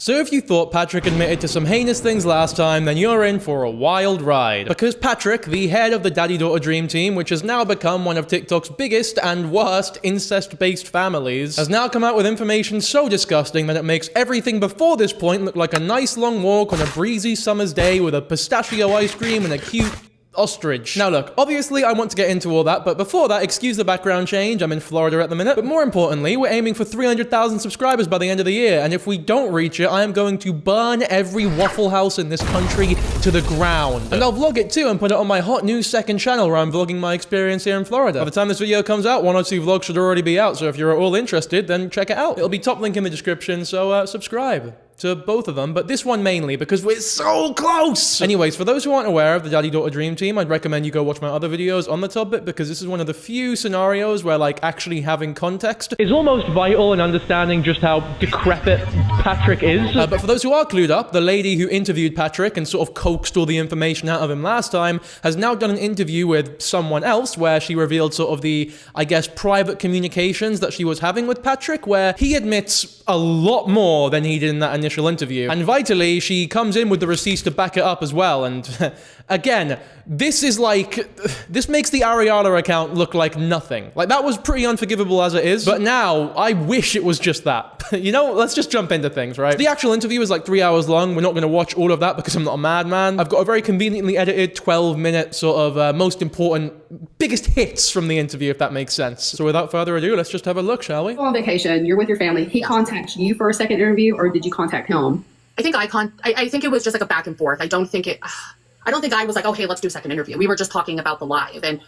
So if you thought Patrick admitted to some heinous things last time, then you're in for a wild ride. Because Patrick, the head of the DaddyDaughterDreamTeam, which has now become one of TikTok's biggest and worst incest-based families, has now come out with information so disgusting that it makes everything before this point look like a nice long walk on a breezy summer's day with a pistachio ice cream and a cute ostrich. Now look, obviously I want to get into all that, but before that, excuse the background change, I'm in Florida at the minute, but more importantly, we're aiming for 300,000 subscribers by the end of the year, and if we don't reach it, I am going to burn every Waffle House in this country to the ground. And I'll vlog it too and put it on my hot new second channel where I'm vlogging my experience here in Florida. By the time this video comes out, 1 or 2 vlogs should already be out, so if you're at all interested, then check it out. It'll be top link in the description, so subscribe to both of them, but this one mainly because we're so close! Anyways, for those who aren't aware of the Daddy-Daughter-Dream-Team, I'd recommend you go watch my other videos on the topic because this is one of the few scenarios where, like, actually having context is almost vital in understanding just how decrepit Patrick is. But for those who are clued up, the lady who interviewed Patrick and sort of coaxed all the information out of him last time has now done an interview with someone else where she revealed sort of the, I guess, private communications that she was having with Patrick, where he admits a lot more than he did in that initial interview. And vitally, she comes in with the receipts to back it up as well. And again, this is like, this makes the Ariana account look like nothing. Like, that was pretty unforgivable as it is, but now I wish it was just that. You know, let's just jump into things, right? The actual interview is like 3 hours long. We're not going to watch all of that because I'm not a madman. I've got a very conveniently edited 12-minute sort of most important, biggest hits from the interview, if that makes sense. So without further ado, let's just have a look, shall we? On vacation, you're with your family. He contacts you for a second interview, or did you contact him? I think I think it was just like a back and forth. I don't think I was like, okay, let's do a second interview. We were just talking about the live and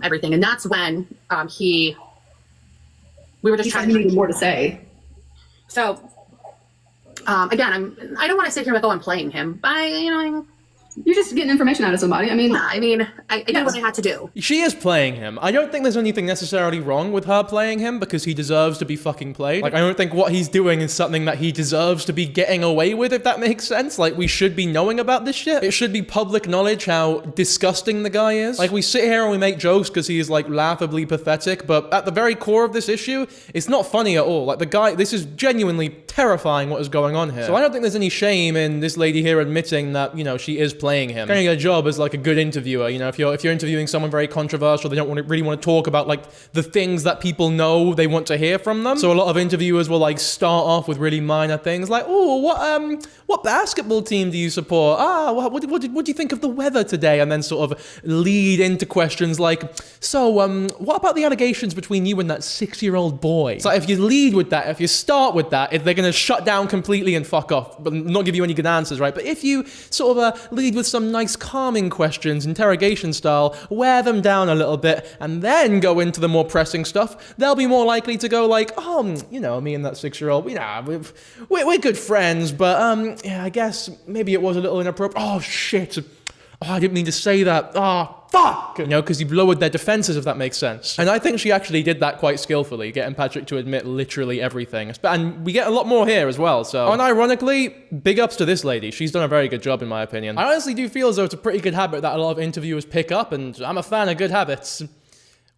everything, and that's when we were just trying to need more to say. So again, I don't want to sit here and go, I'm playing him. You're just getting information out of somebody. I mean, I did what I had to do. She is playing him. I don't think there's anything necessarily wrong with her playing him because he deserves to be fucking played. Like, I don't think what he's doing is something that he deserves to be getting away with, if that makes sense. Like, we should be knowing about this shit. It should be public knowledge how disgusting the guy is. Like, we sit here and we make jokes because he is, like, laughably pathetic, but at the very core of this issue, it's not funny at all. Like, the guy, this is genuinely terrifying what is going on here. So I don't think there's any shame in this lady here admitting that, you know, she is playing him. Getting a job as like a good interviewer, you know, if you're interviewing someone very controversial, they don't really want to talk about like the things that people know they want to hear from them. So a lot of interviewers will like start off with really minor things like, oh, what basketball team do you support? What do you think of the weather today? And then sort of lead into questions like, so what about the allegations between you and that 6-year-old boy? So if you lead with that, if you start with that, they're going to shut down completely and fuck off, but not give you any good answers, right? But if you sort of lead with some nice calming questions, interrogation style, wear them down a little bit, and then go into the more pressing stuff, they'll be more likely to go like, oh, you know, me and that 6-year-old, we're good friends, but yeah, I guess maybe it was a little inappropriate. Oh shit, I didn't mean to say that. Fuck! You know, because you've lowered their defenses, if that makes sense. And I think she actually did that quite skillfully, getting Patrick to admit literally everything. And we get a lot more here as well, so. Unironically, big ups to this lady. She's done a very good job, in my opinion. I honestly do feel as though it's a pretty good habit that a lot of interviewers pick up, and I'm a fan of good habits.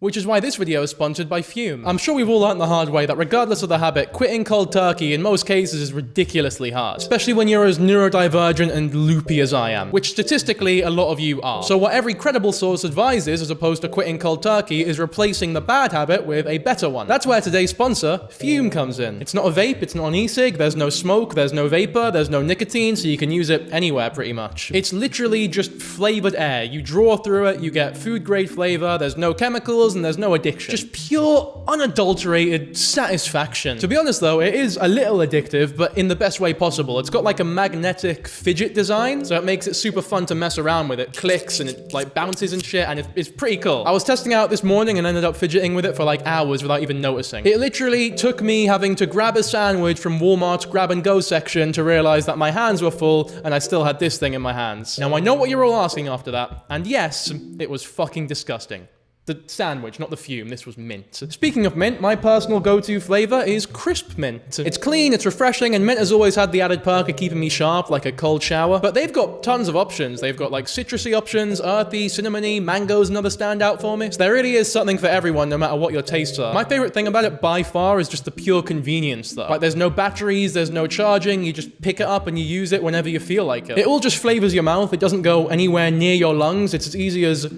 Which is why this video is sponsored by Fume. I'm sure we've all learned the hard way that regardless of the habit, quitting cold turkey in most cases is ridiculously hard. Especially when you're as neurodivergent and loopy as I am, which statistically a lot of you are. So what every credible source advises, as opposed to quitting cold turkey, is replacing the bad habit with a better one. That's where today's sponsor, Fume, comes in. It's not a vape, it's not an e-cig, there's no smoke, there's no vapor, there's no nicotine, so you can use it anywhere pretty much. It's literally just flavored air. You draw through it, you get food grade flavor, there's no chemicals, and there's no addiction. Just pure, unadulterated satisfaction. To be honest though, it is a little addictive, but in the best way possible. It's got like a magnetic fidget design, so it makes it super fun to mess around with. It clicks and it like bounces and shit, and it's pretty cool. I was testing out this morning and ended up fidgeting with it for like hours without even noticing. It literally took me having to grab a sandwich from Walmart's grab and go section to realize that my hands were full and I still had this thing in my hands. Now I know what you're all asking after that, and yes, it was fucking disgusting. The sandwich, not the fume. This was mint. Speaking of mint, my personal go-to flavor is crisp mint. It's clean, it's refreshing, and mint has always had the added perk of keeping me sharp like a cold shower. But they've got tons of options. They've got like citrusy options, earthy, cinnamony, mango's another standout for me. So there really is something for everyone, no matter what your tastes are. My favorite thing about it by far is just the pure convenience though. Like there's no batteries, there's no charging, you just pick it up and you use it whenever you feel like it. It all just flavors your mouth, it doesn't go anywhere near your lungs, it's as easy as...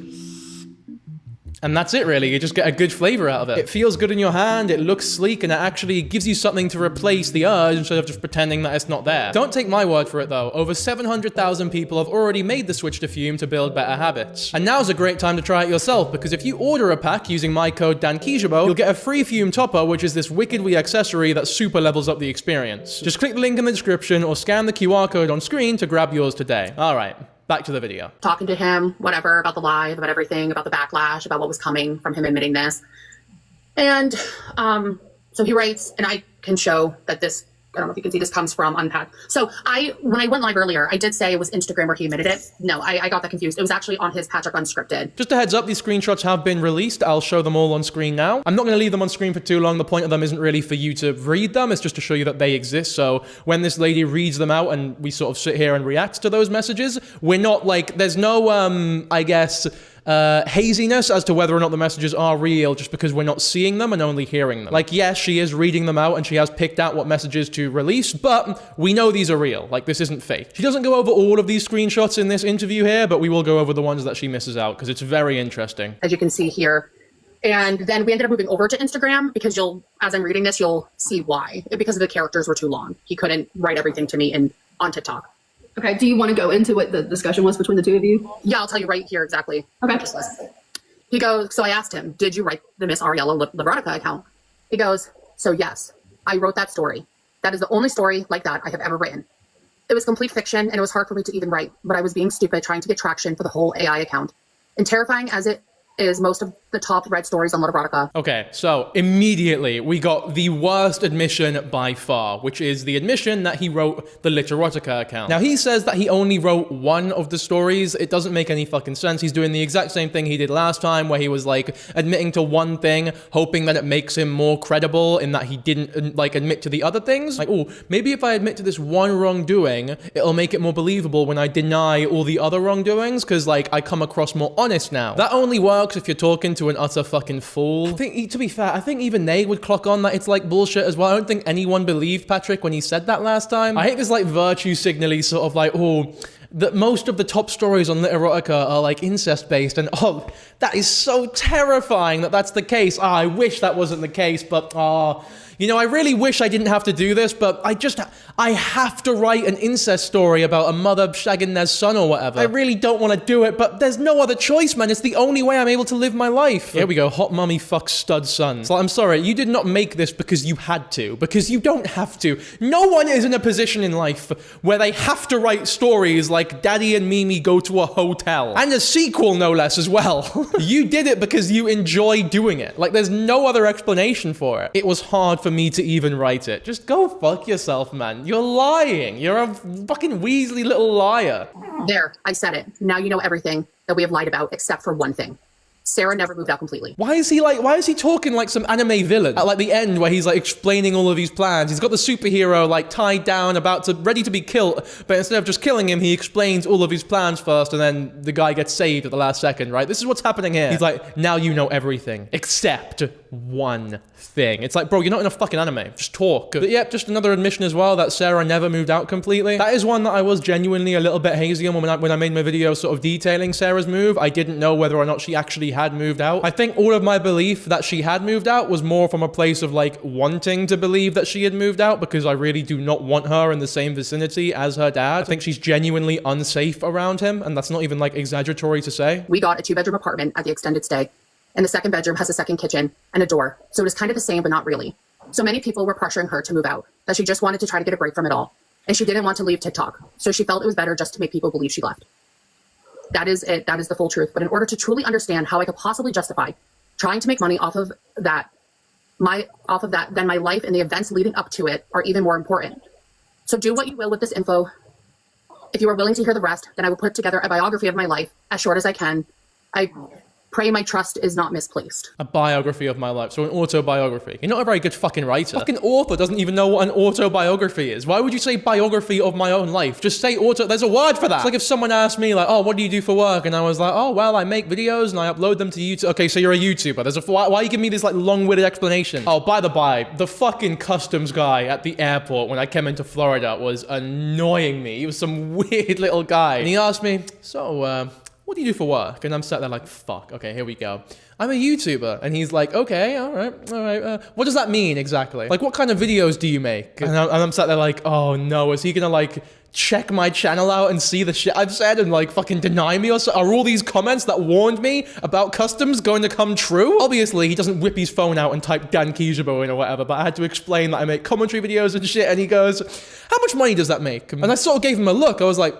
And that's it really, you just get a good flavor out of it. It feels good in your hand, it looks sleek, and it actually gives you something to replace the urge instead of just pretending that it's not there. Don't take my word for it though, over 700,000 people have already made the switch to Fume to build better habits. And now's a great time to try it yourself, because if you order a pack using my code DANKIJABO, you'll get a free Fume topper, which is this wicked wee accessory that super levels up the experience. Just click the link in the description or scan the QR code on screen to grab yours today. Alright. Back to the video. Talking to him, whatever, about the live, about everything, about the backlash, about what was coming from him admitting this. And so he writes, and I can show that this, I don't know if you can see, this comes from Unpacked. So when I went live earlier, I did say it was Instagram where he admitted it. No, I got that confused. It was actually on his Patrick Unscripted. Just a heads up, these screenshots have been released. I'll show them all on screen now. I'm not going to leave them on screen for too long. The point of them isn't really for you to read them. It's just to show you that they exist. So when this lady reads them out and we sort of sit here and react to those messages, we're not like, there's no, I guess... haziness as to whether or not the messages are real just because we're not seeing them and only hearing them. Like, yes, she is reading them out and she has picked out what messages to release, but we know these are real. Like, this isn't fake. She doesn't go over all of these screenshots in this interview here, but we will go over the ones that she misses out because it's very interesting. As you can see here. And then we ended up moving over to Instagram because as I'm reading this, you'll see why. Because the characters were too long. He couldn't write everything to me on TikTok. Okay, do you want to go into what the discussion was between the two of you? Yeah, I'll tell you right here exactly. Okay. He goes, so I asked him, did you write the Miss Ariella Librotica account? He goes, so yes, I wrote that story. That is the only story like that I have ever written. It was complete fiction and it was hard for me to even write, but I was being stupid trying to get traction for the whole AI account. And terrifying as it is most of the top read stories on Librotica. Okay, so immediately we got the worst admission by far, which is the admission that he wrote the Literotica account. Now he says that he only wrote one of the stories. It doesn't make any fucking sense. He's doing the exact same thing he did last time where he was like admitting to one thing, hoping that it makes him more credible in that he didn't like admit to the other things. Like, oh, maybe if I admit to this one wrongdoing, it'll make it more believable when I deny all the other wrongdoings because like I come across more honest now. That only works if you're talking to an utter fucking fool. I think, to be fair, I think even they would clock on that it's like bullshit as well. I don't think anyone believed Patrick when he said that last time. I hate this like virtue signally sort of like, oh, that most of the top stories on Literotica are like incest based, and oh, that is so terrifying that that's the case. Oh, I wish that wasn't the case, but you know, I really wish I didn't have to do this, but I have to write an incest story about a mother shagging their son or whatever. I really don't want to do it, but there's no other choice, man. It's the only way I'm able to live my life. Here we go, hot mummy fucks stud son. So I'm sorry, you did not make this because you had to, because you don't have to. No one is in a position in life where they have to write stories like Daddy and Mimi go to a hotel. And a sequel, no less, as well. You did it because you enjoy doing it. Like, there's no other explanation for it. It was hard for me to even write it. Just go fuck yourself, man. You're lying. You're a fucking Weasley little liar. There, I said it. Now you know everything that we have lied about except for one thing. Sarah never moved out completely. Why is he talking like some anime villain? At like the end where he's like explaining all of his plans. He's got the superhero like tied down, ready to be killed, but instead of just killing him, he explains all of his plans first, and then the guy gets saved at the last second, right? This is what's happening here. He's like, now you know everything, except one thing. It's like, bro, you're not in a fucking anime. Just talk. But yeah, just another admission as well that Sarah never moved out completely. That is one that I was genuinely a little bit hazy on when I made my video sort of detailing Sarah's move. I didn't know whether or not she actually had moved out. I think all of my belief that she had moved out was more from a place of like wanting to believe that she had moved out because I really do not want her in the same vicinity as her dad. I think she's genuinely unsafe around him, and that's not even like exaggeratory to say. We got a 2-bedroom apartment at the extended stay, and the second bedroom has a second kitchen and a door, so it is kind of the same but not really. So many people were pressuring her to move out, that she just wanted to try to get a break from it all, and she didn't want to leave TikTok, so she felt it was better just to make people believe she left. That is it. That is the full truth. But in order to truly understand how I could possibly justify trying to make money off of that, then my life and the events leading up to it are even more important. So do what you will with this info. If you are willing to hear the rest, then I will put together a biography of my life as short as I can. Pray my trust is not misplaced. A biography of my life. So an autobiography. You're not a very good fucking writer. Fucking author doesn't even know what an autobiography is. Why would you say biography of my own life? Just say auto. There's a word for that. It's like if someone asked me like, oh, what do you do for work? And I was like, oh, well, I make videos and I upload them to YouTube. Okay, so you're a YouTuber. Why are you giving me this like long-winded explanation? Oh, by the by, the fucking customs guy at the airport when I came into Florida was annoying me. He was some weird little guy. And he asked me, so, what do you do for work? And I'm sat there like, fuck, okay, here we go. I'm a YouTuber. And he's like, okay, all right. What does that mean exactly? Like, what kind of videos do you make? And I'm sat there like, oh no, is he gonna like check my channel out and see the shit I've said and like fucking deny me or so? Are all these comments that warned me about customs going to come true? Obviously, he doesn't whip his phone out and type Dan Kijabo in or whatever, but I had to explain that I make commentary videos and shit, and he goes, how much money does that make? And I sort of gave him a look. I was like,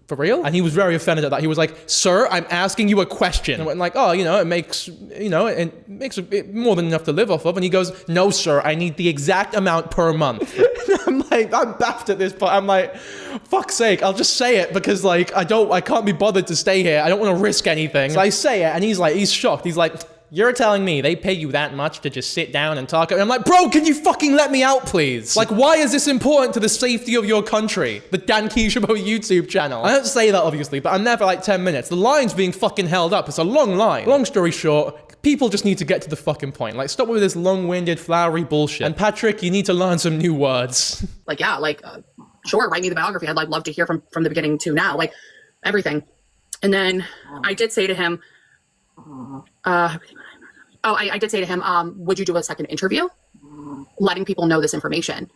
for real? And he was very offended at that. He was like, sir, I'm asking you a question. And I went like, oh, it makes, it makes more than enough to live off of. And he goes, no, sir, I need the exact amount per month. I'm like, I'm baffed at this point. I'm like, fuck's sake, I'll just say it because like, I can't be bothered to stay here. I don't want to risk anything. So I say it and he's shocked. He's like, you're telling me they pay you that much to just sit down and talk? And I'm like, bro, can you fucking let me out, please? Like, why is this important to the safety of your country? The Dan Kijabo YouTube channel. I don't say that, obviously, but I'm there for like 10 minutes. The line's being fucking held up. It's a long line. Long story short, people just need to get to the fucking point. Like, stop with this long-winded, flowery bullshit. And Patrick, you need to learn some new words. Like, yeah, like, sure, write me the biography. I'd like love to hear from the beginning to now, like everything. And then I did say to him, I did say to him, would you do a second interview? Letting people know this information.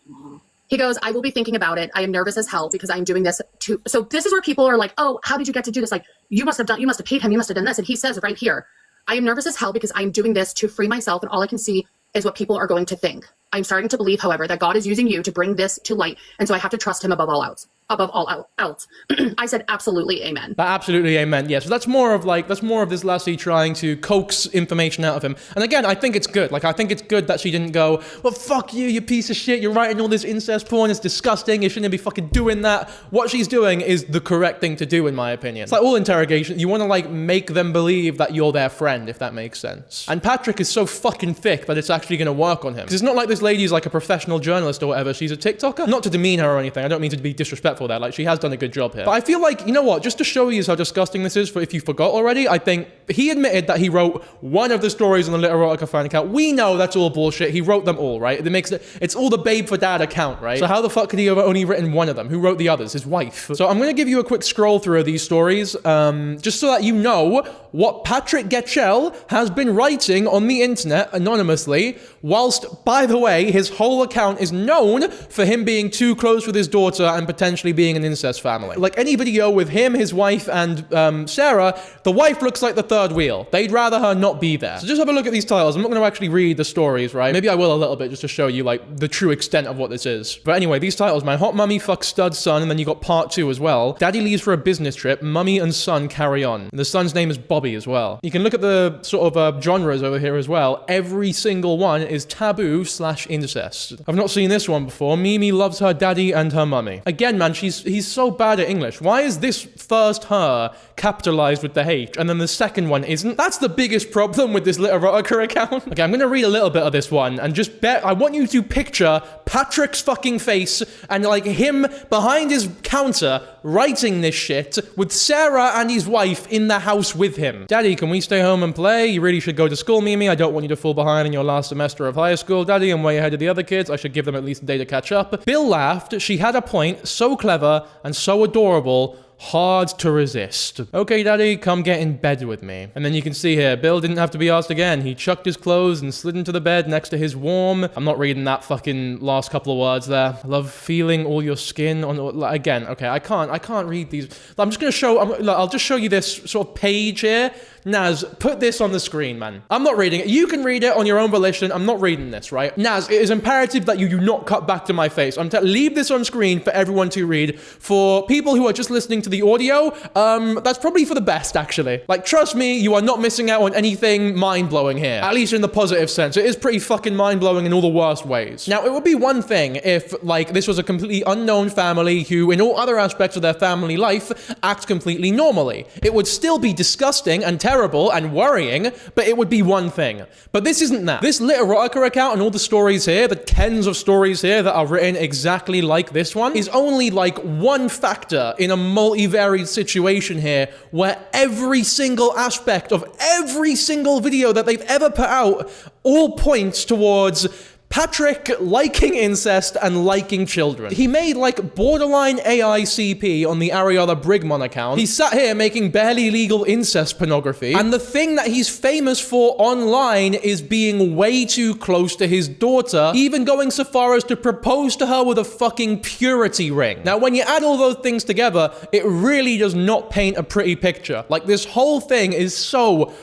He goes, I will be thinking about it. I am nervous as hell because I'm doing this to, so this is where people are like, oh, how did you get to do this? Like, you must have paid him. You must have done this. And he says right here, I am nervous as hell because I'm doing this to free myself. And all I can see is what people are going to think. I'm starting to believe, however, that God is using you to bring this to light. And so I have to trust him above all else. I said, absolutely, amen. Absolutely, amen. Yeah, so that's more of this lassie trying to coax information out of him. And again, I think it's good. Like, I think it's good that she didn't go, well, fuck you, you piece of shit. You're writing all this incest porn. It's disgusting. You shouldn't be fucking doing that. What she's doing is the correct thing to do, in my opinion. It's like all interrogation. You want to, like, make them believe that you're their friend, if that makes sense. And Patrick is so fucking thick that it's actually going to work on him. Because it's not like this lady's like a professional journalist or whatever. She's a TikToker. Not to demean her or anything. I don't mean to be disrespectful there. Like, she has done a good job here. But I feel like, you know what, just to show you how disgusting this is, for if you forgot already, I think he admitted that he wrote one of the stories on the Literotica fan account. We know that's all bullshit. He wrote them all, right? It's all the Babe for Dad account, right? So how the fuck could he have only written one of them? Who wrote the others? His wife. So I'm going to give you a quick scroll through of these stories, just so that you know what Patrick Getchell has been writing on the internet anonymously, whilst, by the way, his whole account is known for him being too close with his daughter and potentially being an incest family. Like any video with him, his wife, and Sarah, the wife looks like the third wheel. They'd rather her not be there. So just have a look at these titles. I'm not going to actually read the stories, right? Maybe I will a little bit just to show you like the true extent of what this is. But anyway, these titles, my hot mummy fucks stud son, and then you got part 2 as well. Daddy leaves for a business trip. Mummy and son carry on. And the son's name is Bobby as well. You can look at the sort of genres over here as well. Every single one is taboo/incest. I've not seen this one before. Mimi loves her daddy and her mummy. Again, man, he's so bad at English. Why is this first her capitalized with the H and then the second one isn't? That's the biggest problem with this Literotica account. Okay, I'm gonna read a little bit of this one and just I want you to picture Patrick's fucking face and like him behind his counter writing this shit with Sarah and his wife in the house with him. Daddy, can we stay home and play? You really should go to school, Mimi. I don't want you to fall behind in your last semester of high school. Daddy, I'm way ahead of the other kids. I should give them at least a day to catch up. Bill laughed. She had a point. So clever and so adorable. Hard to resist. Okay, Daddy, come get in bed with me. And then you can see here, Bill didn't have to be asked again. He chucked his clothes and slid into the bed next to his warm. I'm not reading that fucking last couple of words there. Love feeling all your skin on. Again, okay, I can't read these. I'm just gonna show. I'll just show you this sort of page here. Naz, put this on the screen, man. I'm not reading it. You can read it on your own volition. I'm not reading this, right? Naz, it is imperative that you do not cut back to my face. Leave this on screen for everyone to read. For people who are just listening to the audio, that's probably for the best, actually. Like, trust me, you are not missing out on anything mind-blowing here. At least in the positive sense. It is pretty fucking mind-blowing in all the worst ways. Now, it would be one thing if, like, this was a completely unknown family who, in all other aspects of their family life, act completely normally. It would still be disgusting and terrible terrible and worrying, but it would be one thing. But this isn't that. This Lit Erotica account and all the stories here, the tens of stories here that are written exactly like this one, is only like one factor in a multivariate situation here where every single aspect of every single video that they've ever put out all points towards Patrick liking incest and liking children. He made like borderline AI CP on the Ariana Brigmon account. He sat here making barely legal incest pornography. And the thing that he's famous for online is being way too close to his daughter, even going so far as to propose to her with a fucking purity ring. Now, when you add all those things together, it really does not paint a pretty picture. Like, this whole thing is so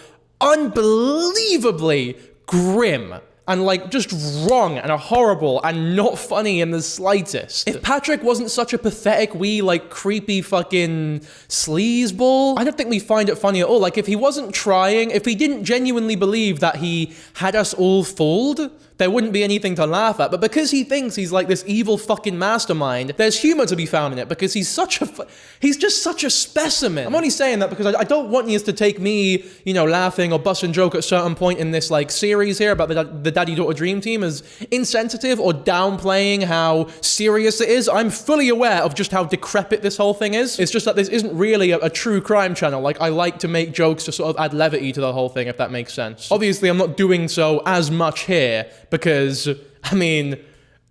unbelievably grim and like just wrong and horrible and not funny in the slightest. If Patrick wasn't such a pathetic wee like creepy fucking sleazeball, I don't think we find it funny at all. Like, if he wasn't trying, if he didn't genuinely believe that he had us all fooled, there wouldn't be anything to laugh at. But because he thinks he's like this evil fucking mastermind, there's humor to be found in it because he's just such a specimen. I'm only saying that because I don't want you to take me, you know, laughing or busting joke at a certain point in this like series here about the Daddy Daughter Dream Team as insensitive or downplaying how serious it is. I'm fully aware of just how decrepit this whole thing is. It's just that this isn't really a true crime channel. Like, I like to make jokes to sort of add levity to the whole thing, if that makes sense. Obviously, I'm not doing so as much here because, I mean,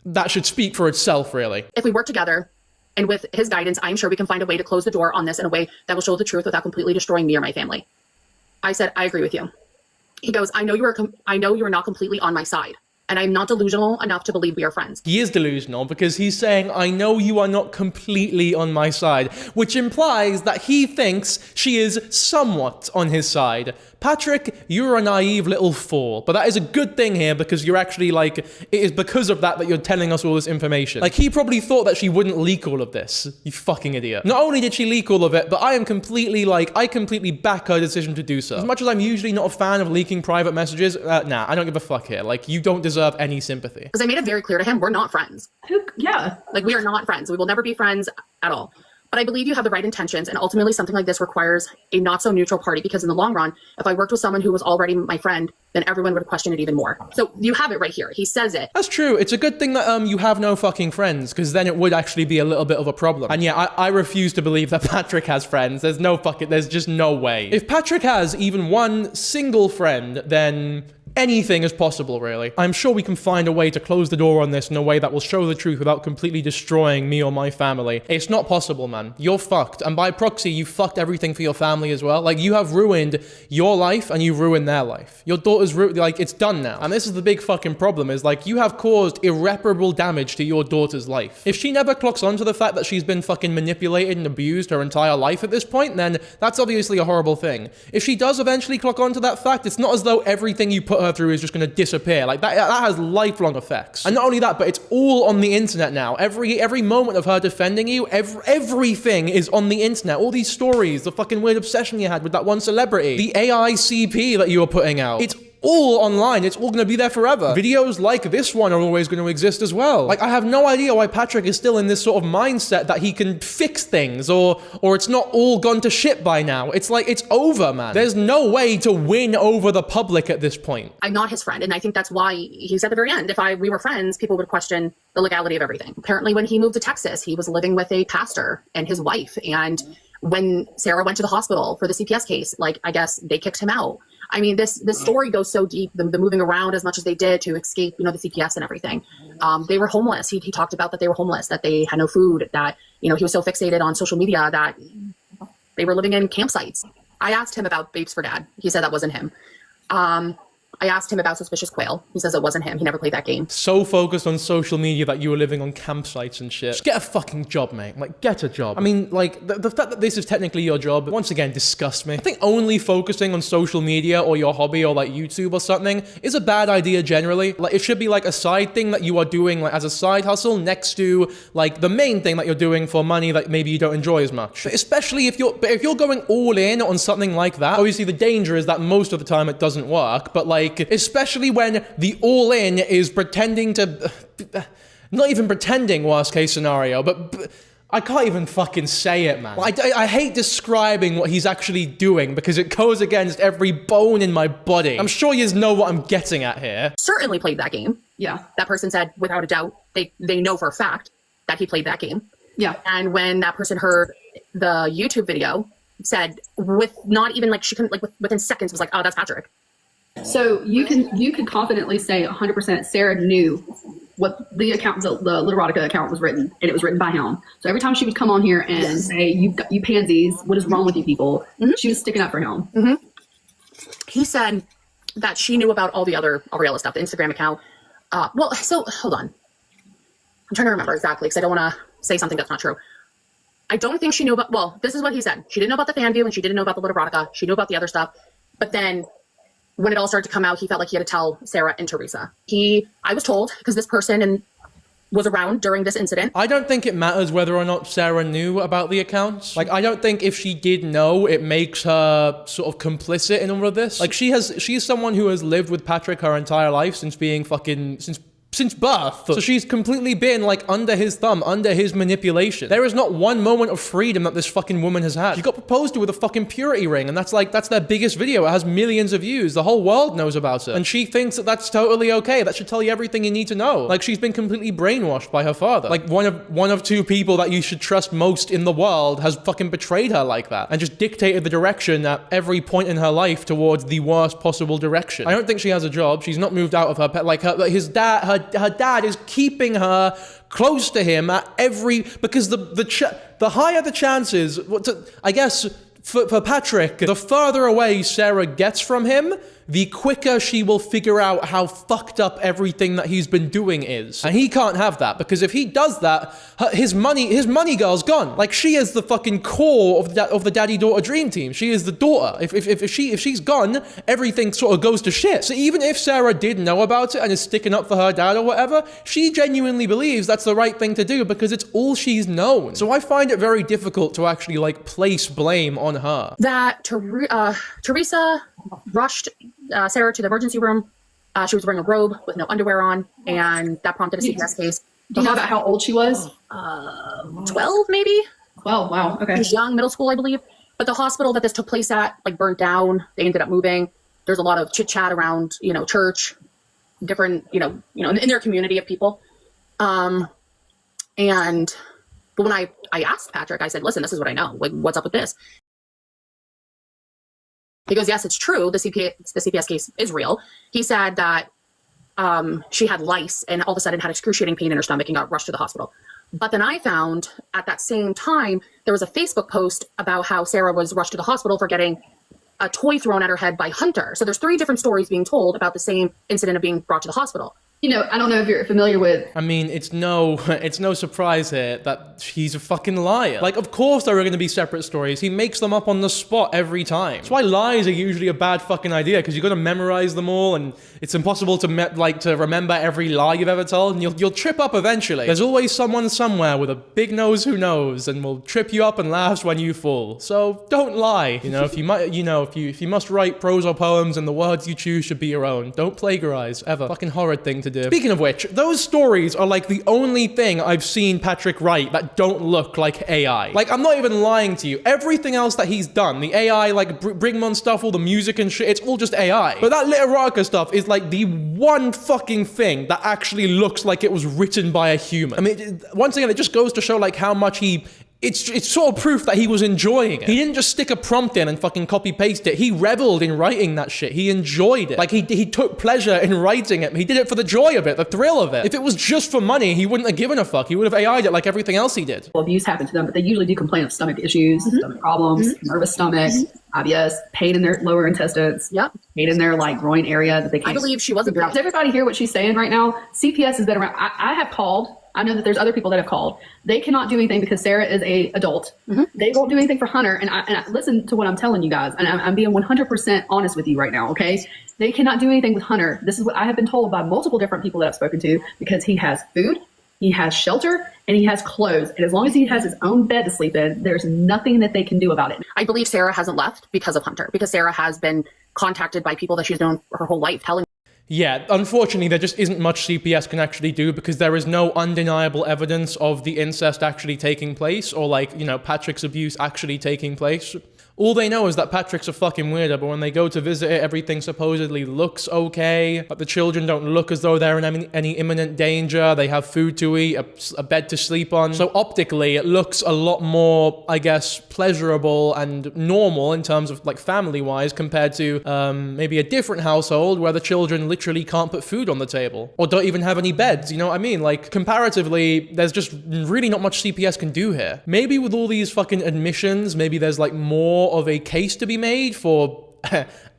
that should speak for itself, really. If we work together and with his guidance, I'm sure we can find a way to close the door on this in a way that will show the truth without completely destroying me or my family. I said, I agree with you. He goes, I know you are not completely on my side, and I'm not delusional enough to believe we are friends. He is delusional because he's saying, I know you are not completely on my side, which implies that he thinks she is somewhat on his side. Patrick, you're a naive little fool, but that is a good thing here because you're actually like, it is because of that you're telling us all this information. Like, he probably thought that she wouldn't leak all of this. You fucking idiot. Not only did she leak all of it, but I completely back her decision to do so. As much as I'm usually not a fan of leaking private messages, nah, I don't give a fuck here. Like, you don't deserve any sympathy. Because I made it very clear to him, we're not friends. Yeah. Like, we are not friends. We will never be friends at all. But I believe you have the right intentions, and ultimately something like this requires a not so neutral party, because in the long run, if I worked with someone who was already my friend, then everyone would question it even more. So you have it right here. He says it. That's true. It's a good thing that you have no fucking friends, because then it would actually be a little bit of a problem. And yeah, I refuse to believe that Patrick has friends. There's just no way. If Patrick has even one single friend, then anything is possible, really. I'm sure we can find a way to close the door on this in a way that will show the truth without completely destroying me or my family. It's not possible, man. You're fucked. And by proxy, you fucked everything for your family as well. Like, you have ruined your life and you've ruined their life. Your daughter's like, it's done now. And this is the big fucking problem, is like, you have caused irreparable damage to your daughter's life. If she never clocks onto the fact that she's been fucking manipulated and abused her entire life at this point, then that's obviously a horrible thing. If she does eventually clock onto that fact, it's not as though everything you put her through is just going to disappear. Like, that has lifelong effects. And not only that, but it's all on the internet now. Every moment of her defending you, everything is on the internet. All these stories, the fucking weird obsession you had with that one celebrity, the AI CP that you were putting out. It's all online. It's all going to be there forever. Videos like this one are always going to exist as well. Like, I have no idea why Patrick is still in this sort of mindset that he can fix things, or it's not all gone to shit by now. It's like, it's over, man. There's no way to win over the public at this point. I'm not his friend, and I think that's why he said at the very end, if we were friends, people would question the legality of everything. Apparently, when he moved to Texas, he was living with a pastor and his wife, and when Sarah went to the hospital for the CPS case, like, I guess they kicked him out. I mean, this story goes so deep, the moving around as much as they did to escape, the CPS and everything. They were homeless. He talked about that they were homeless, that they had no food, that, he was so fixated on social media that they were living in campsites. I asked him about Babes for Dad. He said that wasn't him. I asked him about Suspicious Quail. He says it wasn't him. He never played that game. So focused on social media that you were living on campsites and shit. Just get a fucking job, mate. Like, get a job. I mean, like, the fact that this is technically your job, once again, disgusts me. I think only focusing on social media or your hobby or, like, YouTube or something is a bad idea generally. Like, it should be, like, a side thing that you are doing, like, as a side hustle next to, like, the main thing that you're doing for money that maybe you don't enjoy as much. But especially if you're going all in on something like that, obviously the danger is that most of the time it doesn't work, but, like, especially when the all-in is pretending to, not even pretending, worst case scenario, but I can't even fucking say it, man. I hate describing what he's actually doing because it goes against every bone in my body. I'm sure you know what I'm getting at here. Certainly played that game. Yeah. That person said, without a doubt, they know for a fact that he played that game. Yeah. And when that person heard the YouTube video, said with not even like she couldn't like within seconds was like, oh, that's Patrick. So you can confidently say 100% Sarah knew what the account, the Literotica account was written, and it was written by him. So every time she would come on here and say, you pansies, what is wrong with you people? She was sticking up for him. He said that she knew about all the other Aurelia stuff, the Instagram account. Well, so hold on. I'm trying to remember exactly because I don't want to say something that's not true. I don't think she knew about, well, this is what he said. She didn't know about the fan view and she didn't know about the Literotica. She knew about the other stuff. But then when it all started to come out, he felt like he had to tell Sarah and Teresa. I was told, because this person was around during this incident. I don't think it matters whether or not Sarah knew about the accounts. Like, I don't think if she did know, it makes her sort of complicit in all of this. Like, she's someone who has lived with Patrick her entire life since birth. So she's completely been like under his thumb, under his manipulation. There is not one moment of freedom that this fucking woman has had. She got proposed to with a fucking purity ring, and that's their biggest video. It has millions of views. The whole world knows about it. And she thinks that that's totally okay. That should tell you everything you need to know. Like, she's been completely brainwashed by her father. Like, one of two people that you should trust most in the world has fucking betrayed her like that and just dictated the direction at every point in her life towards the worst possible direction. I don't think she has a job. She's not moved out of her pet. Like, her dad is keeping her close to him at every, because the higher the chances, I guess for Patrick, the further away Sarah gets from him, the quicker she will figure out how fucked up everything that he's been doing is. And he can't have that, because if he does that, his money girl's gone. Like, she is the fucking core of the daddy-daughter dream team. She is the daughter. If she's gone, everything sort of goes to shit. So even if Sarah did know about it and is sticking up for her dad or whatever, she genuinely believes that's the right thing to do because it's all she's known. So I find it very difficult to actually like place blame on her. That Teresa rushed Sarah to the emergency room. She was wearing a robe with no underwear on, and that prompted a CPS case. Do you know about how old she was? 12 maybe? 12, wow, okay. She was young, middle school, I believe. But the hospital that this took place at, like, burnt down. They ended up moving. There's a lot of chit chat around, church, different, in their community of people. But when I asked Patrick, I said, listen, this is what I know. Like, what's up with this? He goes, yes, it's true. The CPS case is real. He said that she had lice and all of a sudden had excruciating pain in her stomach and got rushed to the hospital. But then I found at that same time, there was a Facebook post about how Sarah was rushed to the hospital for getting a toy thrown at her head by Hunter. So there's 3 different stories being told about the same incident of being brought to the hospital. I don't know if you're familiar with... I mean, it's no surprise here that he's a fucking liar. Like, of course there are going to be separate stories. He makes them up on the spot every time. That's why lies are usually a bad fucking idea, because you got to memorize them all, and it's impossible to remember every lie you've ever told, and you'll trip up eventually. There's always someone somewhere with a big nose who knows, and will trip you up and laughs when you fall. So don't lie. If you must write prose or poems, and the words you choose should be your own. Don't plagiarize ever. Fucking horrid thing to do. Speaking of which, those stories are like the only thing I've seen Patrick write that don't look like AI. Like, I'm not even lying to you. Everything else that he's done, the AI, like Brigmon stuff, all the music and shit, it's all just AI. But that Literotica stuff is like the one fucking thing that actually looks like it was written by a human. I mean, once again, it just goes to show like how much it's sort of proof that he was enjoying it. He didn't just stick a prompt in and fucking copy paste it. He reveled in writing that shit. He enjoyed it. Like, he took pleasure in writing it. He did it for the joy of it, the thrill of it. If it was just for money, he wouldn't have given a fuck. He would have AI'd it like everything else he did. Abuse happened to them, but they usually do complain of stomach issues, stomach problems, nervous stomach, IBS, pain in their lower intestines, pain in their like groin area that they can't. I believe she wasn't. Does everybody hear what she's saying right now? CPS has been around. I have called. I know that there's other people that have called. They cannot do anything because Sarah is a adult. They won't do anything for Hunter. And I listen to what I'm telling you guys. And I'm being 100% honest with you right now, okay? They cannot do anything with Hunter. This is what I have been told by multiple different people that I've spoken to, because he has food, he has shelter, and he has clothes. And as long as he has his own bed to sleep in, there's nothing that they can do about it. I believe Sarah hasn't left because of Hunter, because Sarah has been contacted by people that she's known her whole life telling Yeah, unfortunately, there just isn't much CPS can actually do because there is no undeniable evidence of the incest actually taking place or, like, you know, Patrick's abuse actually taking place. All they know is that Patrick's a fucking weirdo, but when they go to visit it, everything supposedly looks okay. But the children don't look as though they're in any imminent danger. They have food to eat, a bed to sleep on. So optically, it looks a lot more, I guess, pleasurable and normal in terms of, like, family-wise compared to maybe a different household where the children literally can't put food on the table or don't even have any beds. You know what I mean? Like, comparatively, there's just really not much CPS can do here. Maybe with all these fucking admissions, maybe there's, like, more of a case to be made for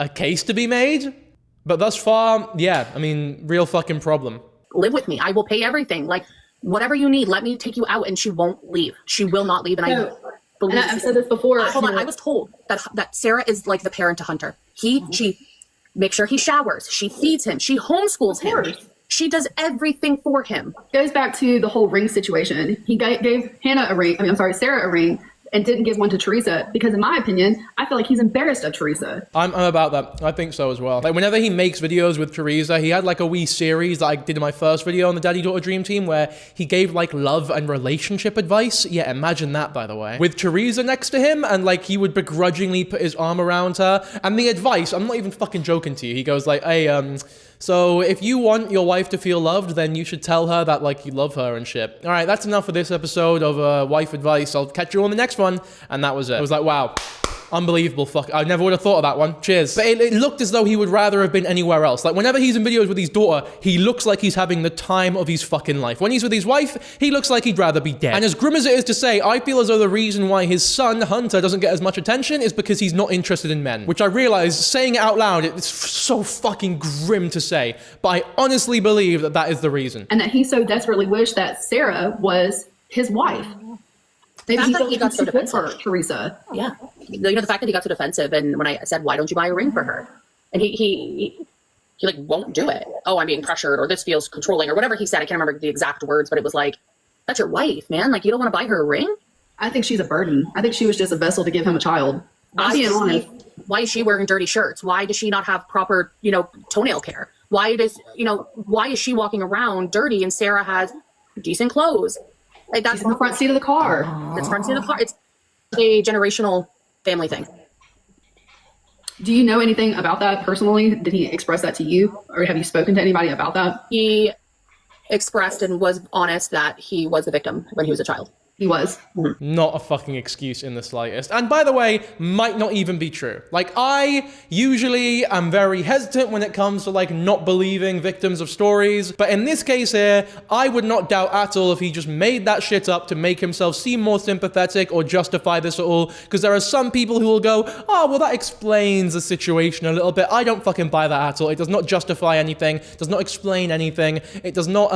a case to be made. But thus far, yeah, I mean, real fucking problem. Live with me. I will pay everything. Like, whatever you need, let me take you out. And she won't leave. She will not leave. And I've said this before. Hold on. I was told that Sarah is like the parent to Hunter. She makes sure he showers. She feeds him. She homeschools him. She does everything for him. Goes back to the whole ring situation. He gave Sarah a ring, and didn't give one to Teresa because, in my opinion, I feel like he's embarrassed of Teresa. I'm about that. I think so as well. Like, whenever he makes videos with Teresa, he had like a wee series that I did in my first video on the Daddy Daughter Dream Team where he gave like love and relationship advice. Yeah, imagine that, by the way. With Teresa next to him, and like he would begrudgingly put his arm around her. And the advice, I'm not even fucking joking to you. He goes like, hey, so if you want your wife to feel loved, then you should tell her that, like, you love her and shit. All right, that's enough for this episode of wife advice. I'll catch you on the next one. And that was it. I was like, wow. Unbelievable. Fuck. I never would have thought of that one. Cheers. But it looked as though he would rather have been anywhere else. Like, whenever he's in videos with his daughter, he looks like he's having the time of his fucking life. When he's with his wife, he looks like he'd rather be dead. And as grim as it is to say, I feel as though the reason why his son, Hunter, doesn't get as much attention is because he's not interested in men. Which I realize, saying it out loud, it's so fucking grim to say. But I honestly believe that that is the reason. And that he so desperately wished that Sarah was his wife. Maybe he got so defensive. Teresa. Yeah. You know, the fact that he got so defensive, and when I said, why don't you buy a ring for her? And he like won't do it. Oh, I'm being pressured, or this feels controlling, or whatever he said. I can't remember the exact words, but it was like, that's your wife, man. Like, you don't want to buy her a ring? I think she's a burden. I think she was just a vessel to give him a child. I'm being honest. Why is she wearing dirty shirts? Why does she not have proper, toenail care? Why is she walking around dirty and Sarah has decent clothes? Like, that's in the front seat of the car. It's front seat of the car. It's a generational family thing. Do you know anything about that personally? Did he express that to you, or have you spoken to anybody about that? He expressed and was honest that he was the victim when he was a child. He was. Not a fucking excuse in the slightest. And by the way, might not even be true. Like, I usually am very hesitant when it comes to, like, not believing victims of stories. But in this case here, I would not doubt at all if he just made that shit up to make himself seem more sympathetic or justify this at all. Because there are some people who will go, oh, well, that explains the situation a little bit. I don't fucking buy that at all. It does not justify anything. It does not explain anything. It does not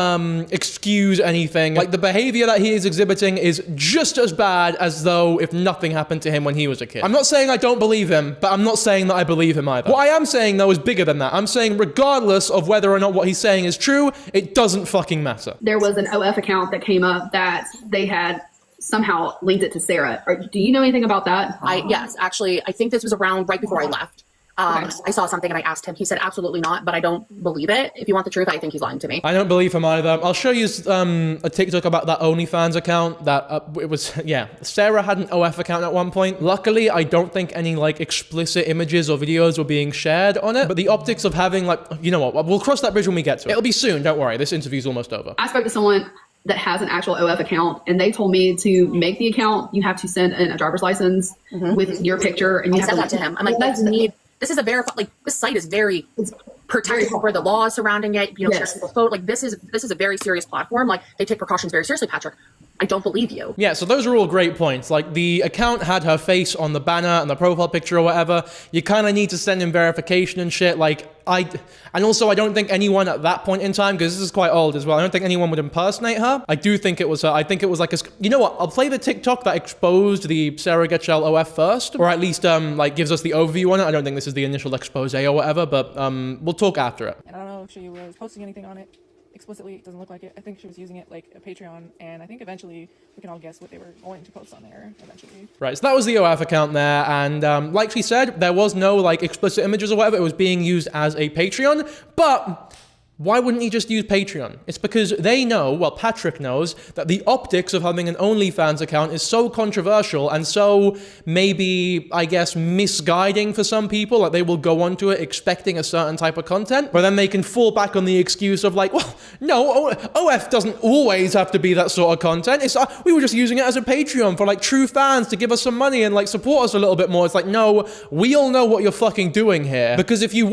excuse anything. Like, the behavior that he is exhibiting is just as bad as though if nothing happened to him when he was a kid. I'm not saying I don't believe him, but I'm not saying that I believe him either. What I am saying, though, is bigger than that. I'm saying regardless of whether or not what he's saying is true, it doesn't fucking matter. There was an OF account that came up that they had somehow linked it to Sarah. Do you know anything about that? Yes, actually, I think this was around right before I left. Okay. I saw something and I asked him. He said, absolutely not, but I don't believe it. If you want the truth, I think he's lying to me. I don't believe him either. I'll show you a TikTok about that OnlyFans account that it was, yeah. Sarah had an OF account at one point. Luckily, I don't think any like explicit images or videos were being shared on it, but the optics of having like, you know what, we'll cross that bridge when we get to it. It'll be soon, don't worry. This interview's almost over. I spoke to someone that has an actual OF account, and they told me to make the account, you have to send in a driver's license with your picture, and you have to that to him. I'm like, that's neat. This is a verified, like, this site is very protected for the laws surrounding it. Yes. Like, this is a very serious platform. Like, they take precautions very seriously, Patrick. I don't believe you. Yeah, so those are all great points. Like, the account had her face on the banner and the profile picture or whatever. You kind of need to send in verification and shit. Like, and also I don't think anyone at that point in time, because this is quite old as well, I don't think anyone would impersonate her. I do think it was her. I think it was like you know what? I'll play the TikTok that exposed the Sarah Getchell OF first, or at least like gives us the overview on it. I don't think this is the initial expose or whatever, but we'll talk after it. And I don't know if she was posting anything on it. explicitly, it doesn't look like it. I think she was using it like a Patreon, and I think eventually we can all guess what they were going to post on there eventually. Right, so that was the OF account there, and like she said, there was no like explicit images or whatever. It was being used as a Patreon, but why wouldn't he just use Patreon? It's because they know, well, Patrick knows, that the optics of having an OnlyFans account is so controversial and so maybe, I guess, misguiding for some people. Like, they will go onto it expecting a certain type of content, but then they can fall back on the excuse of like, well, no, OF doesn't always have to be that sort of content. It's we were just using it as a Patreon for like true fans to give us some money and like support us a little bit more. It's like, no, we all know what you're fucking doing here. Because if you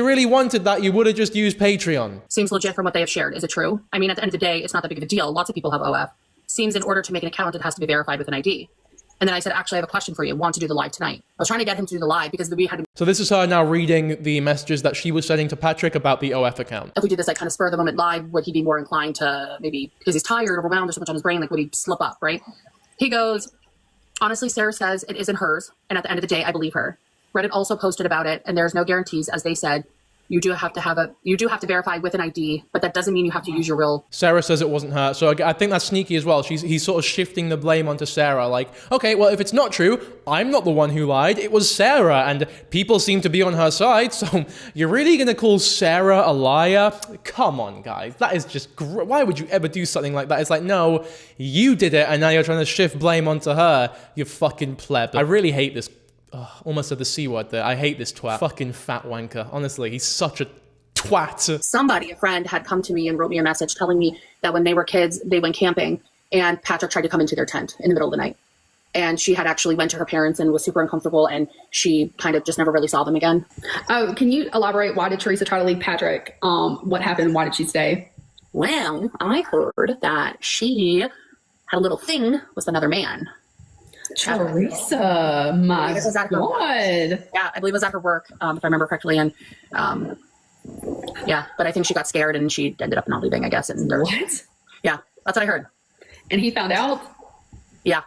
really wanted that, you would have just used Patreon. Seems legit from what they have shared. Is it true? I mean, at the end of the day, it's not that big of a deal. Lots of people have OF. Seems in order to make an account, it has to be verified with an ID. And then I said, actually, I have a question for you. Want to do the live tonight? I was trying to get him to do the live because we had to. So this is her now reading the messages that she was sending to Patrick about the OF account. If we did this like kind of spur of the moment live, would he be more inclined to maybe, because he's tired, overwhelmed, there's so much on his brain, like would he slip up, right? He goes, honestly, Sarah says it isn't hers. And at the end of the day, I believe her. Reddit also posted about it, and there's no guarantees, as they said. You do have to verify with an ID, but that doesn't mean you have to use your real. Sarah says it wasn't her, so I think that's sneaky as well. He's sort of shifting the blame onto Sarah. Like, okay, well, if it's not true, I'm not the one who lied. It was Sarah, and people seem to be on her side. So you're really gonna call Sarah a liar? Come on, guys, that is just. Why would you ever do something like that? It's like, no, you did it, and now you're trying to shift blame onto her. You fucking pleb. I really hate this. Almost said the C word there. I hate this twat. Fucking fat wanker. Honestly, he's such a twat. Somebody, a friend, had come to me and wrote me a message telling me that when they were kids, they went camping and Patrick tried to come into their tent in the middle of the night. And she had actually went to her parents and was super uncomfortable, and she kind of just never really saw them again. Oh, can you elaborate? Why did Teresa try to leave Patrick? What happened? Why did she stay? Well, I heard that she had a little thing with another man. Teresa, my God. Yeah, I believe it was at her work, if I remember correctly. And yeah, but I think she got scared and she ended up not leaving, I guess. And What? Yeah, that's what I heard. And he found out? Yeah.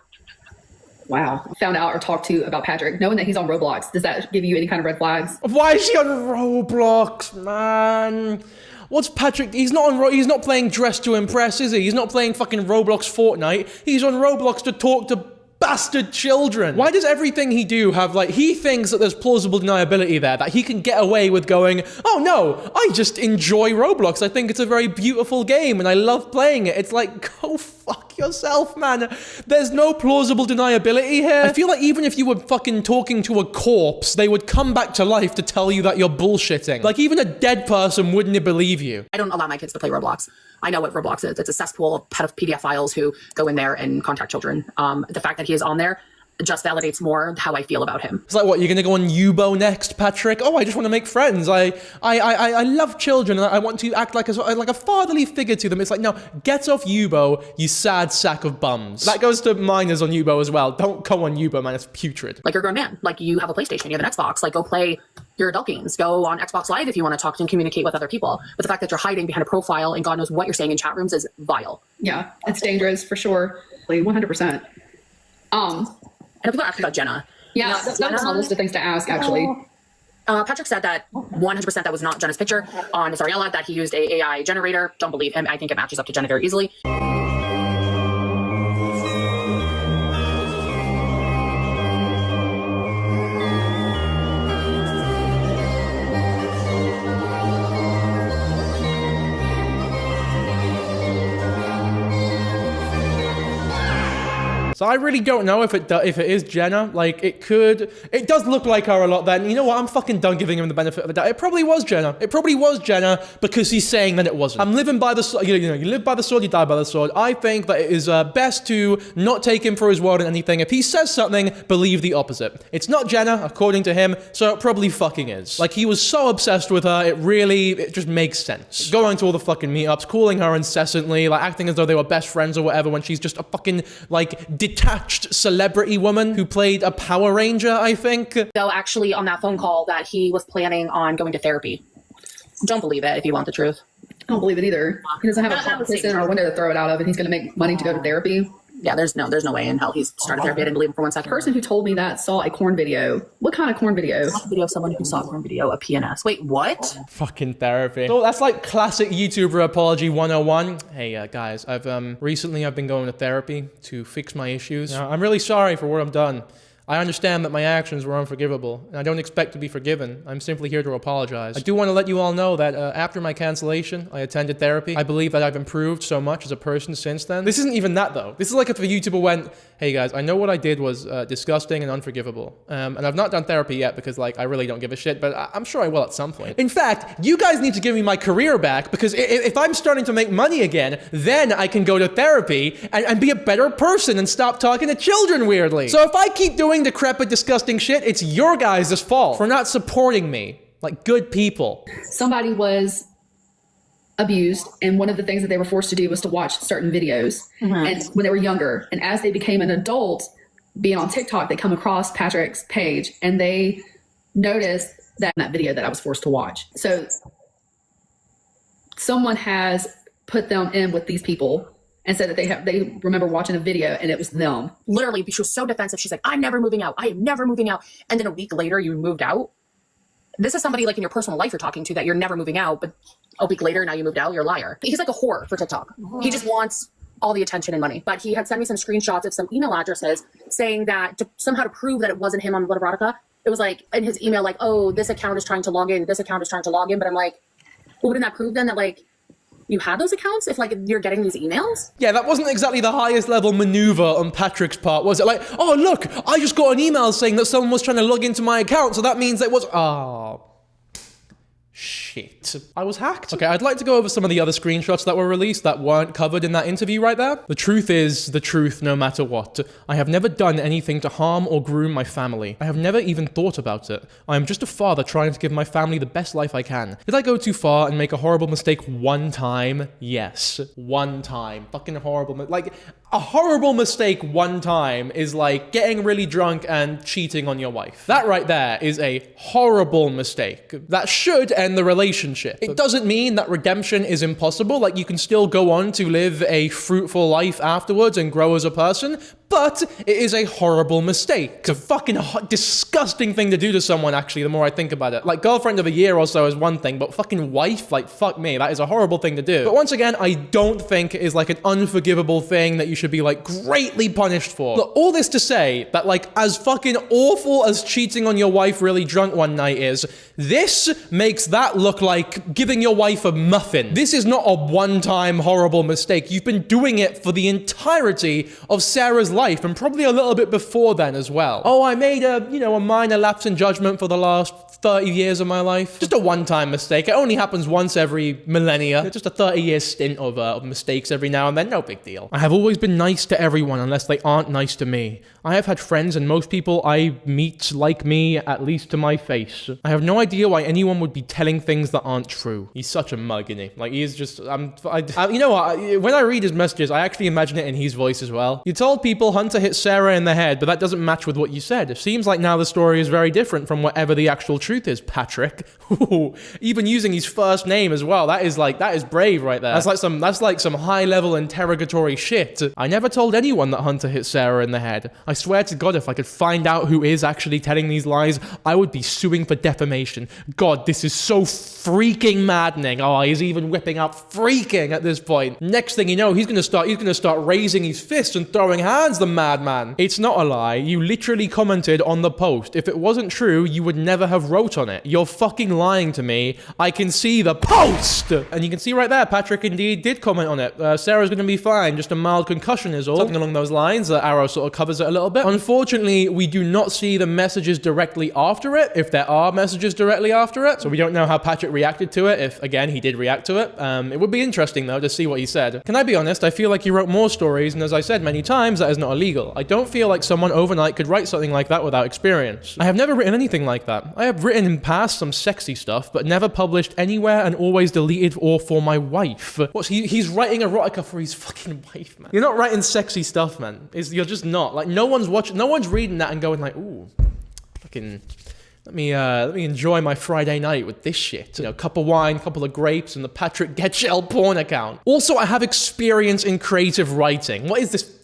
Wow. Found out or talked to about Patrick, knowing that he's on Roblox. Does that give you any kind of red flags? Why is she on Roblox, man? What's Patrick? He's not playing Dress to Impress, is he? He's not playing fucking Roblox Fortnite. He's on Roblox to talk to bastard children. Why does everything he do have, like, he thinks that there's plausible deniability there, that he can get away with going, oh no, I just enjoy Roblox. I think it's a very beautiful game and I love playing it. It's like, go fuck yourself, man. There's no plausible deniability here. I feel like even if you were fucking talking to a corpse, they would come back to life to tell you that you're bullshitting. Like, even a dead person wouldn't believe you. I don't allow my kids to play Roblox. I know what Roblox is. It's a cesspool of PDF files who go in there and contact children. The fact that he is on there just validates more how I feel about him. It's like, what, you're gonna go on Yubo next, Patrick? Oh, I just want to make friends. I love children and I want to act like a fatherly figure to them. It's like, no, get off Yubo, you sad sack of bums. That goes to minors on Yubo as well. Don't go on Yubo, man. It's putrid. Like, you're a grown man. Like, you have a PlayStation, you have an Xbox. Like, go play your adult games. Go on Xbox Live if you want to talk and communicate with other people. But the fact that you're hiding behind a profile and God knows what you're saying in chat rooms is vile. Yeah, it's dangerous for sure. 100%. And people are asking about Jenna. Yeah, that was on a list of things to ask, actually. Patrick said that 100% that was not Jenna's picture on his Ariella, that he used a AI generator. Don't believe him. I think it matches up to Jenna very easily. So I really don't know if it is Jenna. Like, it does look like her a lot then. You know what? I'm fucking done giving him the benefit of the doubt. It probably was Jenna. It probably was Jenna because he's saying that it wasn't. I'm living by the sword. You know, you live by the sword, you die by the sword. I think that it is best to not take him for his word on anything. If he says something, believe the opposite. It's not Jenna, according to him, so it probably fucking is. Like, he was so obsessed with her, it just makes sense. Going to all the fucking meetups, calling her incessantly, like acting as though they were best friends or whatever when she's just a fucking, like, detached celebrity woman who played a Power Ranger, I think. Though actually on that phone call that he was planning on going to therapy. Don't believe it if you want the truth. I don't believe it either. He doesn't have a person or a window to throw it out of, and he's going to make money to go to therapy. Yeah, there's no way in hell he's started therapy. I didn't believe him for 1 second. The person who told me that saw a corn video. What kind of corn video? A video of someone who saw a porn video, a PNS. Wait, what? Fucking therapy. So that's like classic YouTuber apology 101. Hey guys, I've been going to therapy to fix my issues. Now, I'm really sorry for what I've done. I understand that my actions were unforgivable, and I don't expect to be forgiven. I'm simply here to apologize. I do want to let you all know that after my cancellation, I attended therapy. I believe that I've improved so much as a person since then. This isn't even that, though. This is like if a YouTuber went, hey guys, I know what I did was disgusting and unforgivable. And I've not done therapy yet because, like, I really don't give a shit, but I'm sure I will at some point. In fact, you guys need to give me my career back, because if I'm starting to make money again, then I can go to therapy and be a better person and stop talking to children weirdly. So if I keep doing decrepit, disgusting shit, it's your guys' fault for not supporting me like good people. Somebody was abused, and one of the things that they were forced to do was to watch certain videos. And when they were younger, and as they became an adult, being on TikTok, they come across Patrick's page and they noticed that video that I was forced to watch. So someone has put them in with these people and said that they remember watching a video and it was them. Literally, she was so defensive. She's like, I'm never moving out. I am never moving out. And then a week later, you moved out. This is somebody like in your personal life you're talking to that you're never moving out, but a week later, now you moved out. You're a liar. He's like a whore for TikTok. He just wants all the attention and money. But he had sent me some screenshots of some email addresses saying that somehow to prove that it wasn't him on Blood Erotica, it was like in his email, like, oh, this account is trying to log in. This account is trying to log in. But I'm like, well, wouldn't that prove then that like you had those accounts if like you're getting these emails? Yeah, that wasn't exactly the highest level maneuver on Patrick's part, was it? Like, oh look, I just got an email saying that someone was trying to log into my account, so that means it was, oh, shit. I was hacked. Okay, I'd like to go over some of the other screenshots that were released that weren't covered in that interview right there. The truth is the truth no matter what. I have never done anything to harm or groom my family. I have never even thought about it. I am just a father trying to give my family the best life I can. Did I go too far and make a horrible mistake one time? Yes. One time. Fucking horrible. Like, a horrible mistake one time is like getting really drunk and cheating on your wife. That right there is a horrible mistake. That should end the relationship. It doesn't mean that redemption is impossible. Like, you can still go on to live a fruitful life afterwards and grow as a person, but it is a horrible mistake. It's a fucking disgusting thing to do to someone, actually, the more I think about it. Like, girlfriend of a year or so is one thing, but fucking wife, like, fuck me, that is a horrible thing to do. But once again, I don't think it is like an unforgivable thing that you should be like greatly punished for. Look, all this to say that like as fucking awful as cheating on your wife really drunk one night is, this makes that look like giving your wife a muffin. This is not a one-time horrible mistake. You've been doing it for the entirety of Sarah's life, and probably a little bit before then as well. Oh, I made a minor lapse in judgment for the last 30 years of my life. Just a one-time mistake. It only happens once every millennia. Just a 30-year stint of mistakes every now and then. No big deal. I have always been nice to everyone unless they aren't nice to me. I have had friends and most people I meet like me, at least to my face. I have no idea why anyone would be telling things that aren't true. He's such a mug, isn't he? Like, he's just, you know what? When I read his messages, I actually imagine it in his voice as well. You told people Hunter hit Sarah in the head, but that doesn't match with what you said. It seems like now the story is very different from whatever the actual truth is, Patrick. Even using his first name as well. That is brave right there. That's like some high-level interrogatory shit. I never told anyone that Hunter hit Sarah in the head. I swear to God, if I could find out who is actually telling these lies, I would be suing for defamation. God, this is so freaking maddening. Oh, he's even whipping out freaking at this point. Next thing you know, he's gonna start raising his fists and throwing hands, the madman. It's not a lie. You literally commented on the post. If it wasn't true, you would never have wrote on it. You're fucking lying to me. I can see the post! And you can see right there, Patrick indeed did comment on it. Sarah's gonna be fine. Just a mild concussion is all. Something along those lines. The arrow sort of covers it a little bit. Unfortunately, we do not see the messages directly after it, if there are messages directly after it. So we don't know how Patrick reacted to it, if, again, he did react to it. It would be interesting, though, to see what he said. Can I be honest? I feel like he wrote more stories, and as I said many times, that is not illegal. I don't feel like someone overnight could write something like that without experience. I have never written anything like that. I have written in past some sexy stuff, but never published anywhere and always deleted or for my wife. He's writing erotica for his fucking wife, man. You're not writing sexy stuff, man. You're just not. Like, no one's reading that and going like, ooh, fucking, let me enjoy my Friday night with this shit. You know, cup of wine, couple of grapes, and the Patrick Getchell porn account. Also, I have experience in creative writing. What is this?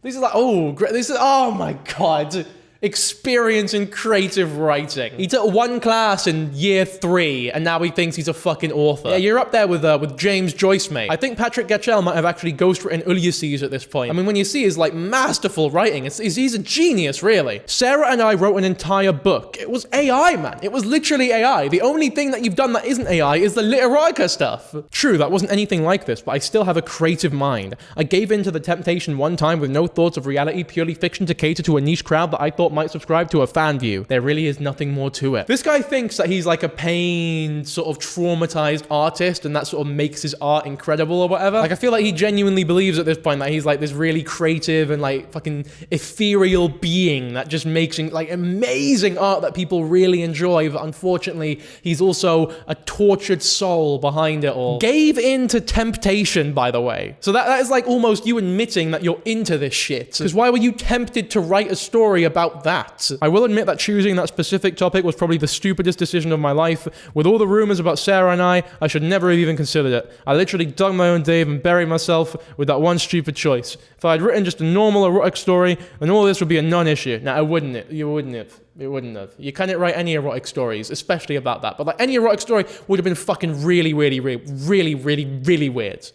This is like, oh, great. This is, oh my God. Experience in creative writing. He took one class in year 3, and now he thinks he's a fucking author. Yeah, you're up there with James Joyce, mate. I think Patrick Gatchell might have actually ghostwritten Ulysses at this point. I mean, when you see his, like, masterful writing, he's a genius, really. Sarah and I wrote an entire book. It was AI, man. It was literally AI. The only thing that you've done that isn't AI is the literotica stuff. True, that wasn't anything like this, but I still have a creative mind. I gave in to the temptation one time with no thoughts of reality, purely fiction to cater to a niche crowd that I thought might subscribe to a fan view. There really is nothing more to it. This guy thinks that he's like a pained, sort of traumatized artist, and that sort of makes his art incredible or whatever. Like, I feel like he genuinely believes at this point that he's like this really creative and like fucking ethereal being that just makes like amazing art that people really enjoy, but unfortunately, he's also a tortured soul behind it all. Gave in to temptation, by the way. So that is like almost you admitting that you're into this shit. Because why were you tempted to write a story about that? I will admit that choosing that specific topic was probably the stupidest decision of my life. With all the rumors about Sarah and I should never have even considered it. I literally dug my own grave and buried myself with that one stupid choice. If I had written just a normal erotic story, then all this would be a non-issue. Now, I wouldn't it. You wouldn't have. It wouldn't have. You couldn't write any erotic stories, especially about that. But like any erotic story would have been fucking really weird.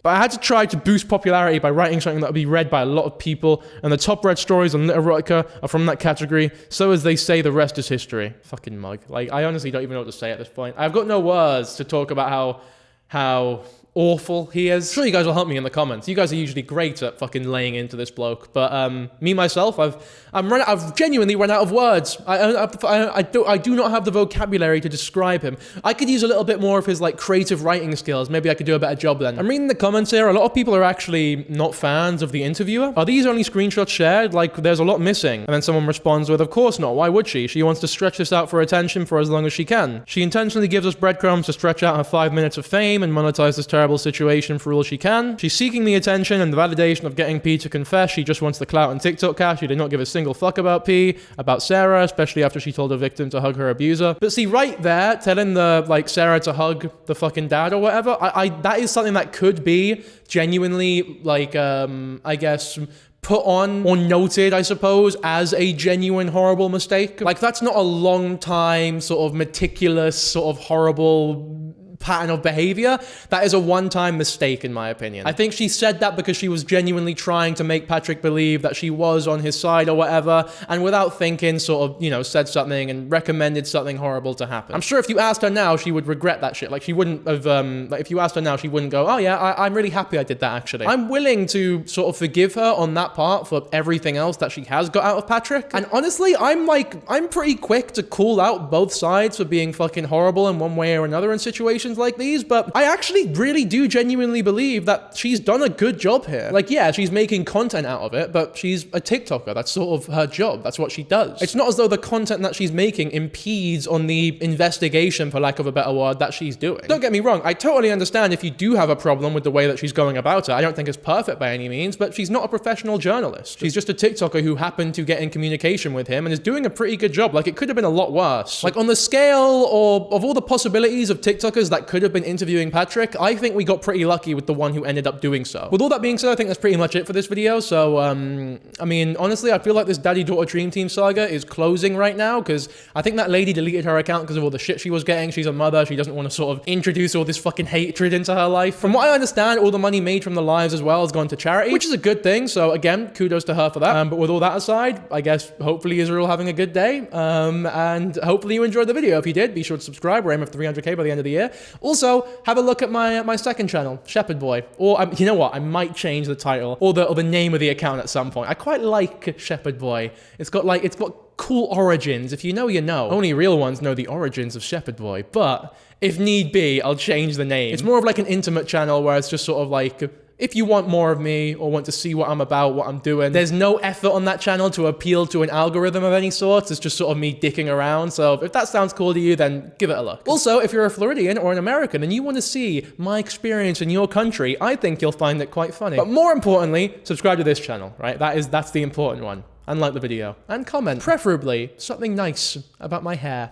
But I had to try to boost popularity by writing something that would be read by a lot of people, and the top read stories on erotica are from that category. So as they say, the rest is history. Fucking mug. Like, I honestly don't even know what to say at this point. I've got no words to talk about how awful he is. Sure, you guys will help me in the comments. You guys are usually great at fucking laying into this bloke, but me myself, I've genuinely run out of words. I do not have the vocabulary to describe him. I could use a little bit more of his like creative writing skills. Maybe I could do a better job then. I'm reading the comments here. A lot of people are actually not fans of the interviewer. Are these only screenshots shared? Like, there's a lot missing. And then someone responds with, of course not. Why would she? She wants to stretch this out for attention for as long as she can. She intentionally gives us breadcrumbs to stretch out her 5 minutes of fame and monetize this terrible situation for all she can. She's seeking the attention and the validation of getting P to confess. She just wants the clout and TikTok cash. She did not give a single fuck about P, about Sarah, especially after she told her victim to hug her abuser. But see, right there, telling the like Sarah to hug the fucking dad or whatever, that is something that could be genuinely like I guess put on or noted, I suppose, as a genuine horrible mistake. Like, that's not a long time sort of meticulous sort of horrible pattern of behavior. That is a one-time mistake, in my opinion. I think she said that because she was genuinely trying to make Patrick believe that she was on his side or whatever, and without thinking sort of, you know, said something and recommended something horrible to happen. I'm sure if you asked her now, she would regret that shit. Like, she wouldn't have, like, if you asked her now, she wouldn't go, oh yeah, I'm really happy I did that, actually. I'm willing to sort of forgive her on that part for everything else that she has got out of Patrick. And honestly, I'm pretty quick to call out both sides for being fucking horrible in one way or another in situations like these, but I actually really do genuinely believe that she's done a good job here. Like, yeah, she's making content out of it, but she's a TikToker. That's sort of her job. That's what she does. It's not as though the content that she's making impedes on the investigation, for lack of a better word, that she's doing. Don't get me wrong. I totally understand if you do have a problem with the way that she's going about it. I don't think it's perfect by any means, but she's not a professional journalist. She's just a TikToker who happened to get in communication with him and is doing a pretty good job. Like, it could have been a lot worse. Like, on the scale of all the possibilities of TikTokers that could have been interviewing Patrick, I think we got pretty lucky with the one who ended up doing so. With all that being said, I think that's pretty much it for this video. So, I mean, honestly, I feel like this Daddy-Daughter-Dream-Team saga is closing right now, because I think that lady deleted her account because of all the shit she was getting. She's a mother. She doesn't want to sort of introduce all this fucking hatred into her life. From what I understand, all the money made from the lives as well has gone to charity, which is a good thing. So again, kudos to her for that. But with all that aside, I guess hopefully Israel having a good day. And hopefully you enjoyed the video. If you did, be sure to subscribe. We're aiming for 300k by the end of the year. Also, have a look at my second channel, Shepherd Boy. Or you know what? I might change the title or the name of the account at some point. I quite like Shepherd Boy. It's got cool origins. If you know, you know. Only real ones know the origins of Shepherd Boy. But if need be, I'll change the name. It's more of like an intimate channel where it's just sort of like, if you want more of me or want to see what I'm about, what I'm doing, there's no effort on that channel to appeal to an algorithm of any sort. It's just sort of me dicking around. So if that sounds cool to you, then give it a look. Also, if you're a Floridian or an American and you want to see my experience in your country, I think you'll find it quite funny. But more importantly, subscribe to this channel, right? That's the important one. And like the video. And comment, preferably, something nice about my hair.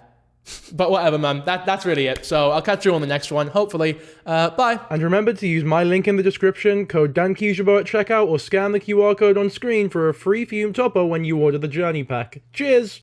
But whatever, man. That's really it. So I'll catch you on the next one, hopefully. Bye. And remember to use my link in the description, code DanKijabo at checkout, or scan the QR code on screen for a free Fume topper when you order the Journey Pack. Cheers!